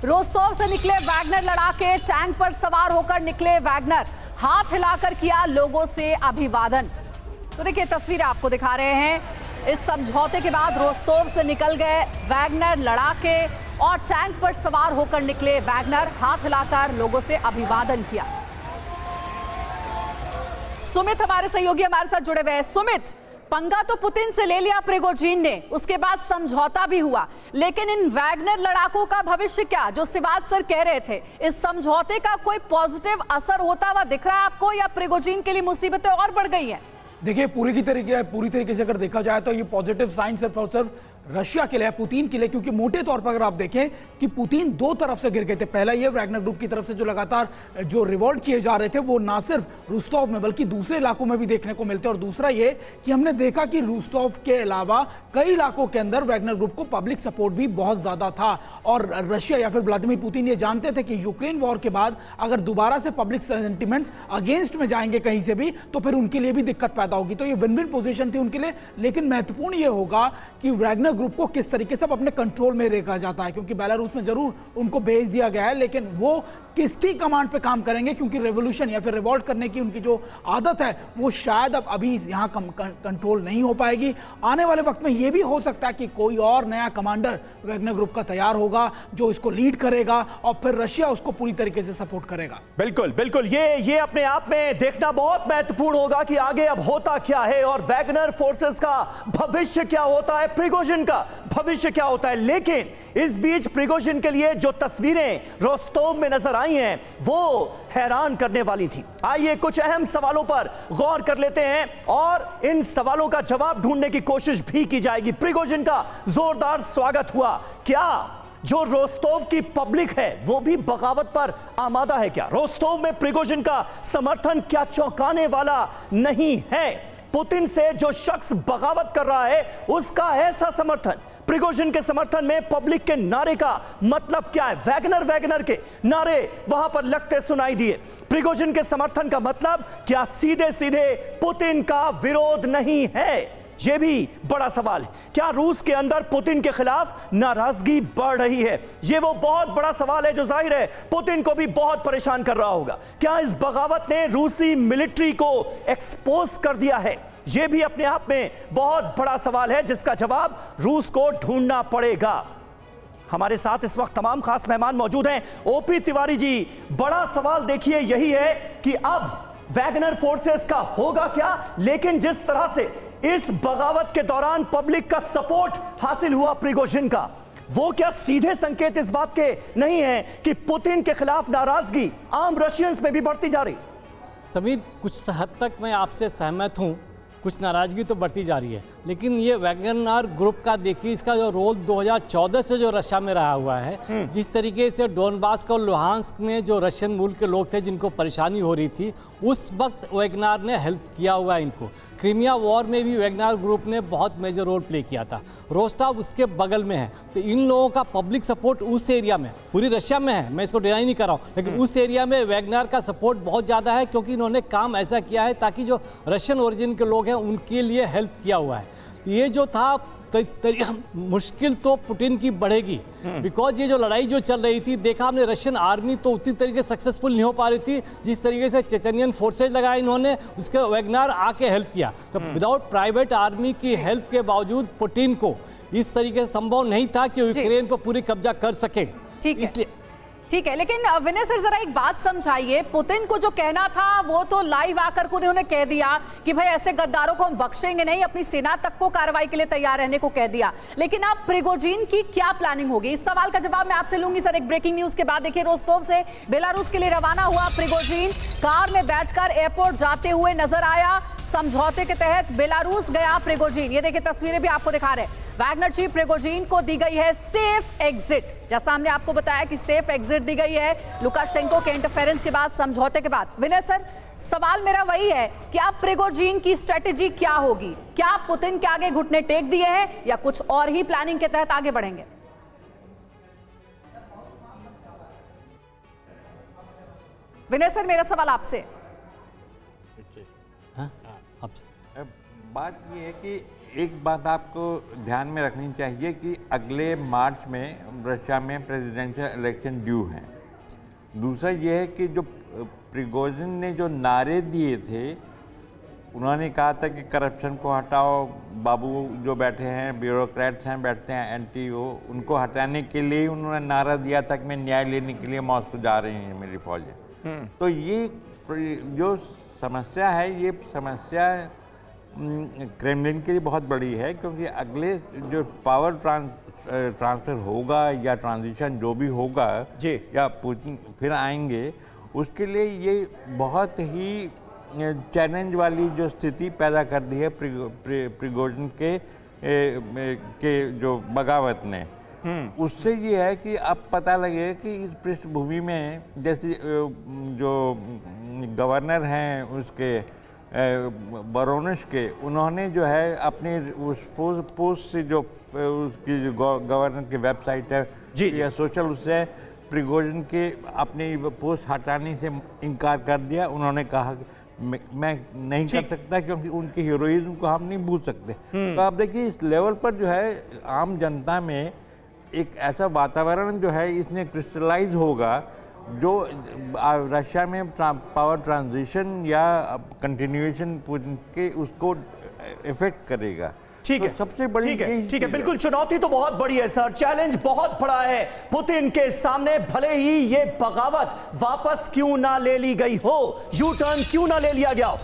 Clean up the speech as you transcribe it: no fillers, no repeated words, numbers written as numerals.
Rostow से निकले Wagner लड़ाके, tank पर सवार होकर निकले वैगनर, हाथ हिलाकर किया लोगों से अभिवादन। तो देखिए तस्वीरें आपको दिखा रहे हैं। इस समझौते के बाद रोस्टोव से निकल गए वैगनर लड़ाके और टैंक पर सवार होकर निकले वैगनर, हाथ हिलाकर लोगों से अभिवादन किया। सुमित हमारे सहयोगी हमारे साथ जुड़े हुए हैं। सुमित, पंगा तो पुतिन से ले लिया प्रिगोजिन ने, उसके बाद समझौता भी हुआ, लेकिन इन वैगनर लड़ाकों का भविष्य क्या? जो सिवाद सर कह रहे थे, इस समझौते का कोई पॉजिटिव असर होता हुआ दिख रहा है आपको, या प्रिगोजिन के लिए मुसीबतें और बढ़ गई हैं? देखिए पूरी तरीके से अगर देखा जाए तो ये पॉजिटिव साइन सिर्फ और सिर्फ रशिया के लिए है, पुतिन के लिए, क्योंकि मोटे तौर पर अगर आप देखें कि पुतिन दो तरफ से गिर गए थे। पहला ये वैगनर ग्रुप की तरफ से जो लगातार जो रिवॉल्ट किए जा रहे थे वो ना सिर्फ रोस्टोव में बल्कि दूसरे इलाकों में भी देखने को मिलते, और दूसरा ये कि हमने देखा कि रोस्टोव के अलावा कई इलाकों के अंदर वैगनर ग्रुप को पब्लिक सपोर्ट भी बहुत ज्यादा था। और रशिया या फिर व्लादिमीर पुतिन ये जानते थे कि यूक्रेन वॉर के बाद अगर दोबारा से पब्लिक सेंटिमेंट्स अगेंस्ट में जाएंगे कहीं से भी, तो फिर उनके लिए भी दिक्कत पैदा होगी। तो ये विन विन पोजीशन थी उनके लिए। लेकिन महत्वपूर्ण ये होगा कि वैगनर ग्रुप को किस तरीके से अपने कंट्रोल में रखा जाता है, क्योंकि बेलारूस में जरूर उनको भेज दिया गया है, लेकिन वो किसकी कमांड पे काम करेंगे, क्योंकि रेवोल्यूशन या फिर रिवॉल्ट करने की उनकी जो आदत है वो शायद अब अभी यहाँ कंट्रोल नहीं हो पाएगी। आने वाले वक्त में ये भी हो सकता है कि कोई और नया कमांडर वैगनर ग्रुप का तैयार होगा जो इसको लीड करेगा, और फिर रशिया उसको पूरी तरीके से सपोर्ट करेगा। बिल्कुल बिल्कुल, ये अपने आप में देखना बहुत महत्वपूर्ण होगा कि आगे अब होता क्या है और वैगनर फोर्सेस का भविष्य क्या होता है, प्रिगोजिन का भविष्य क्या होता है। लेकिन इस बीच प्रिगोजिन के लिए जो तस्वीरें रोस्टोव में नजर आई हैं वो हैरान करने वाली थी। आइए कुछ अहम सवालों पर गौर कर लेते हैं और इन सवालों का जवाब ढूंढने की कोशिश भी की जाएगी। प्रिगोजिन का जोरदार स्वागत हुआ। क्या जो रोस्टोव की पब्लिक है वो भी बगावत पर आमादा है? क्या रोस्टोव में प्रिगोजिन का समर्थन क्या चौंकाने वाला नहीं है? पुतिन से जो शख्स बगावत कर रहा है उसका ऐसा समर्थन, प्रिगोजिन के समर्थन में पब्लिक के नारे का मतलब क्या है? वैगनर के नारे वहां पर लगते सुनाई दिए। प्रिगोजिन के समर्थन का मतलब क्या सीधे सीधे पुतिन का विरोध नहीं है? यह भी बड़ा सवाल है। क्या रूस के अंदर पुतिन के खिलाफ नाराजगी बढ़ रही है? यह वो बहुत बड़ा सवाल है जो जाहिर है पुतिन को भी बहुत परेशान कर रहा होगा। क्या इस बगावत ने रूसी मिलिट्री को एक्सपोज कर दिया है? यह भी अपने आप में बहुत बड़ा सवाल है जिसका जवाब रूस को ढूंढना पड़ेगा। हमारे साथ इस वक्त तमाम खास मेहमान मौजूद हैं। ओपी तिवारी जी, बड़ा सवाल देखिए यही है कि अब वैगनर फोर्सेस का होगा क्या, लेकिन जिस तरह से इस बगावत के दौरान पब्लिक का सपोर्ट हासिल हुआ प्रिगोजिन का, वो क्या सीधे संकेत इस बात के नहीं है कि पुतिन के खिलाफ नाराजगी आम रशियंस में भी बढ़ती जा रही? समीर, कुछ हद तक मैं आपसे सहमत हूं, कुछ नाराजगी तो बढ़ती जा रही है, लेकिन ये वैगनर ग्रुप का देखिए, इसका जो रोल 2014 से जो रशिया में रहा हुआ है, जिस तरीके से डोनबास और लुहांस्क में जो रशियन मूल के लोग थे जिनको परेशानी हो रही थी, उस वक्त वैगनर ने हेल्प किया हुआ है इनको। क्रीमिया वॉर में भी वैगनर ग्रुप ने बहुत मेजर रोल प्ले किया था। रोस्टोव उसके बगल में है, तो इन लोगों का पब्लिक सपोर्ट उस एरिया में, पूरी रशिया में है, मैं इसको डिनाई नहीं कर रहा हूँ, लेकिन उस एरिया में वैगनर का सपोर्ट बहुत ज़्यादा है, क्योंकि इन्होंने काम ऐसा किया है ताकि जो रशियन ओरिजिन के लोग हैं उनके लिए हेल्प किया हुआ है। ये जो था मुश्किल तो पुतिन की बढ़ेगी, बिकॉज ये जो लड़ाई जो चल रही थी, देखा हमने रशियन आर्मी तो उतनी तरीके सक्सेसफुल नहीं हो पा रही थी जिस तरीके से चेचनियन फोर्सेज लगाए इन्होंने, उसके वैगनर आके हेल्प किया। तो विदाउट प्राइवेट आर्मी की हेल्प के बावजूद पुतिन को इस तरीके से संभव नहीं था कि यूक्रेन पर पूरी कब्जा कर सके। इसलिए ठीक है, लेकिन विनय सर जरा एक बात समझाइए, पुतिन को जो कहना था वो तो लाइव आकर के उन्होंने कह दिया कि भाई ऐसे गद्दारों को हम बख्शेंगे नहीं, अपनी सेना तक को कार्रवाई के लिए तैयार रहने को कह दिया। लेकिन अब प्रिगोजिन की क्या प्लानिंग होगी, इस सवाल का जवाब मैं आपसे लूंगी सर। एक ब्रेकिंग न्यूज के बाद देखिए, रोस्टोव से बेलारूस के लिए रवाना हुआ प्रिगोजिन कार में बैठकर एयरपोर्ट जाते हुए नजर आया। समझौते के तहत बेलारूस गया प्रिगोजिन, ये देखिए तस्वीरें भी आपको दिखा रहे हैं। वैगनर चीफ प्रिगोजिन को दी गई है सेफ एग्जिट, जैसा हमने आपको बताया कि सेफ एग्जिट दी गई है लुकाशेंको के इंटरफेरेंस के बाद, समझौते के बाद। विनय सर, सवाल मेरा वही है कि अब प्रिगोजिन की स्ट्रेटेजी क्या होगी? क्या पुतिन के आगे घुटने टेक दिए हैं या कुछ और ही प्लानिंग के तहत आगे बढ़ेंगे? विनय सर, मेरा सवाल आपसे। बात यह है कि एक बात आपको ध्यान में रखनी चाहिए कि अगले मार्च में रशिया में प्रेसिडेंशियल इलेक्शन ड्यू हैं। दूसरा ये है कि जो प्रिगोजिन ने जो नारे दिए थे, उन्होंने कहा था कि करप्शन को हटाओ, बाबू जो बैठे हैं, ब्यूरोक्रेट्स हैं बैठते हैं एंटी, वो उनको हटाने के लिए उन्होंने नारा दिया था कि मैं न्याय लेने के लिए मॉस्को जा रही हैं मेरी फौजें। तो ये जो समस्या है, ये समस्या क्रेमलिन के लिए बहुत बड़ी है, क्योंकि अगले जो पावर ट्रांसफ़र होगा या ट्रांजिशन जो भी होगा जी, या पुतिन फिर आएंगे, उसके लिए ये बहुत ही चैलेंज वाली जो स्थिति पैदा कर दी है प्रिगोजिन के जो बगावत ने। उससे ये है कि अब पता लगे कि इस पृष्ठभूमि में जैसे जो गवर्नर हैं उसके बरोनिश के, उन्होंने जो है अपने उस पोस्ट से जो उसकी जो गवर्नर की वेबसाइट है जी, या सोशल, उससे प्रिगोजिन के अपनी पोस्ट हटाने से इनकार कर दिया। उन्होंने कहा कि मैं नहीं कर सकता क्योंकि उनके हीरोइज्म को हम नहीं भूल सकते। तो आप देखिए इस लेवल पर जो है आम जनता में एक ऐसा वातावरण जो है इसने क्रिस्टलाइज होगा जो रशिया में पावर ट्रांजिशन या कंटिन्यूएशन पुतिन के उसको इफेक्ट करेगा। ठीक है, तो सबसे बड़ी ठीक है, यही ठीक है, चीज़ बिल्कुल। चुनौती तो बहुत बड़ी है सर, चैलेंज बहुत बड़ा है पुतिन के सामने। भले ही ये बगावत वापस क्यों ना ले ली गई हो, यू टर्न क्यों ना ले लिया गया हो,